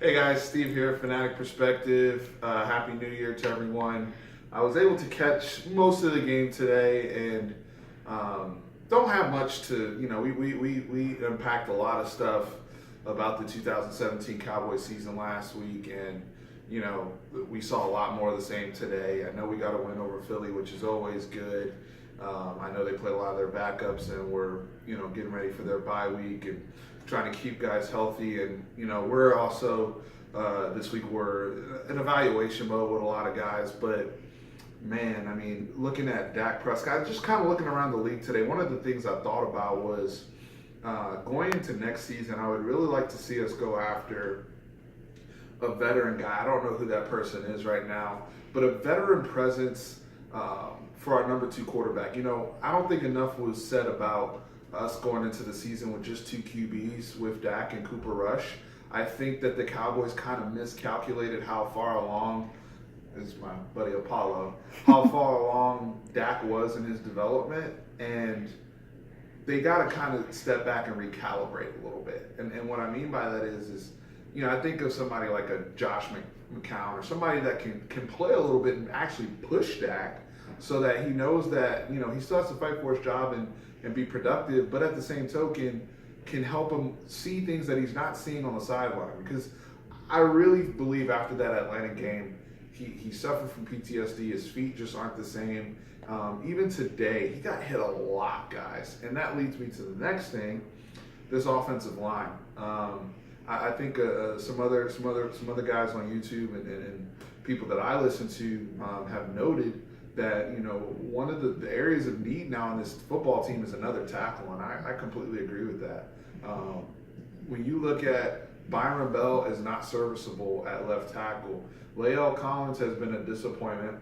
Hey guys, Steve here, Fanatic Perspective. Happy New Year to everyone. I was able to catch most of the game today and don't have much to, we unpacked a lot of stuff about the 2017 Cowboys season last week, and, we saw a lot more of the same today. I know we got a win over Philly, which is always good. I know they played a lot of their backups and we're, getting ready for their bye week and trying to keep guys healthy. And, we're also, this week we're in evaluation mode with a lot of guys. But, man, I mean, looking at Dak Prescott, just kind of looking around the league today, one of the things I thought about was going into next season, I would really like to see us go after a veteran guy. I don't know who that person is right now, but a veteran presence for our number two quarterback. I don't think enough was said about us going into the season with just two QBs with Dak and Cooper Rush. I think that the Cowboys kind of miscalculated how far along, this is my buddy Apollo, how far along Dak was in his development, and they got to kind of step back and recalibrate a little bit. And what I mean by that is I think of somebody like a Josh McCown or somebody that can play a little bit and actually push Dak so that he knows that, he still has to fight for his job and be productive, but at the same token, can help him see things that he's not seeing on the sideline. Because I really believe after that Atlanta game, he suffered from PTSD. His feet just aren't the same. Even today, he got hit a lot, guys. And that leads me to the next thing, this offensive line. I think some other guys on YouTube and people that I listen to have noted that one of the areas of need now in this football team is another tackle, and I completely agree with that. When you look at Byron Bell is not serviceable at left tackle. Lael Collins has been a disappointment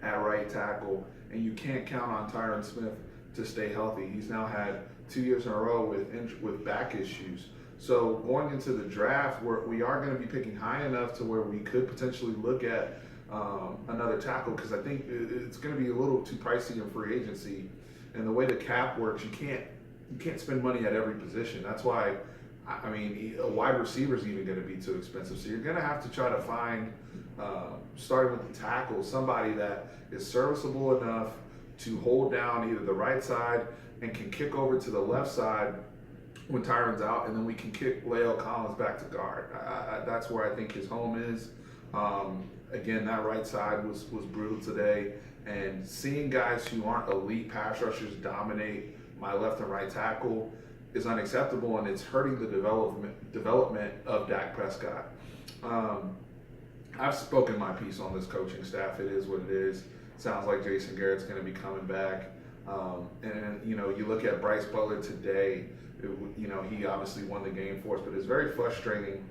at right tackle, and you can't count on Tyron Smith to stay healthy. He's now had 2 years in a row with back issues. So going into the draft, we are going to be picking high enough to where we could potentially look at another tackle, because I think it's going to be a little too pricey in free agency. And the way the cap works, you can't spend money at every position. That's why, I mean, a wide receiver is even going to be too expensive. So you're going to have to try to find, starting with the tackle, somebody that is serviceable enough to hold down either the right side and can kick over to the left side when Tyron's out, and then we can kick Lael Collins back to guard. That's where I think his home is. Again, that right side was brutal today, and seeing guys who aren't elite pass rushers dominate my left and right tackle is unacceptable, and it's hurting the development of Dak Prescott. I've spoken my piece on this coaching staff. It is what it is. Sounds like Jason Garrett's going to be coming back. And you look at Bryce Butler today. He obviously won the game for us, but it's very frustrating.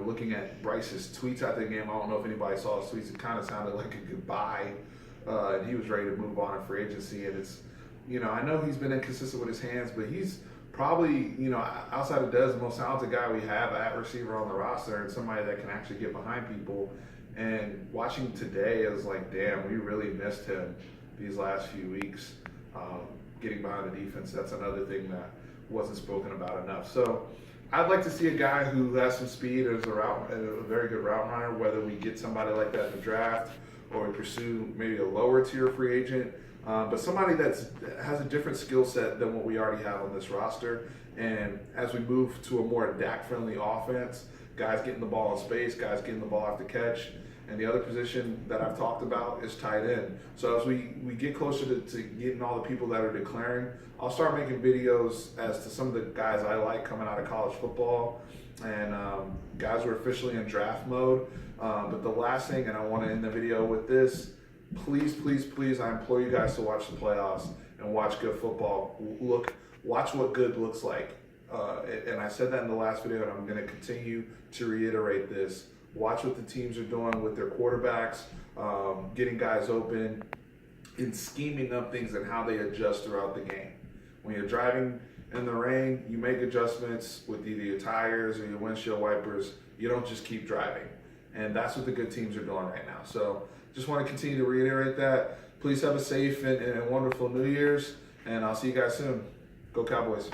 Looking at Bryce's tweets after the game, I don't know if anybody saw his tweets. It kind of sounded like a goodbye, and he was ready to move on in free agency. And it's, I know he's been inconsistent with his hands, but he's probably, outside of Dez, the most talented guy we have at receiver on the roster, and somebody that can actually get behind people. And watching today, I was like, damn, we really missed him these last few weeks. Getting behind the defense, that's another thing that wasn't spoken about enough. So I'd like to see a guy who has some speed as a very good route runner, whether we get somebody like that in the draft or we pursue maybe a lower tier free agent, but somebody that has a different skill set than what we already have on this roster. And as we move to a more Dak-friendly offense, guys getting the ball in space, guys getting the ball after catch. And the other position that I've talked about is tight end. So as we get closer to getting all the people that are declaring, I'll start making videos as to some of the guys I like coming out of college football and guys who are officially in draft mode. But the last thing, and I want to end the video with this, please, please, please, I implore you guys to watch the playoffs and watch good football. Watch what good looks like. And I said that in the last video, and I'm going to continue to reiterate this. Watch what the teams are doing with their quarterbacks, getting guys open, and scheming up things and how they adjust throughout the game. When you're driving in the rain, you make adjustments with either your tires or your windshield wipers. You don't just keep driving. And that's what the good teams are doing right now. So just want to continue to reiterate that. Please have a safe and wonderful New Year's, and I'll see you guys soon. Go Cowboys.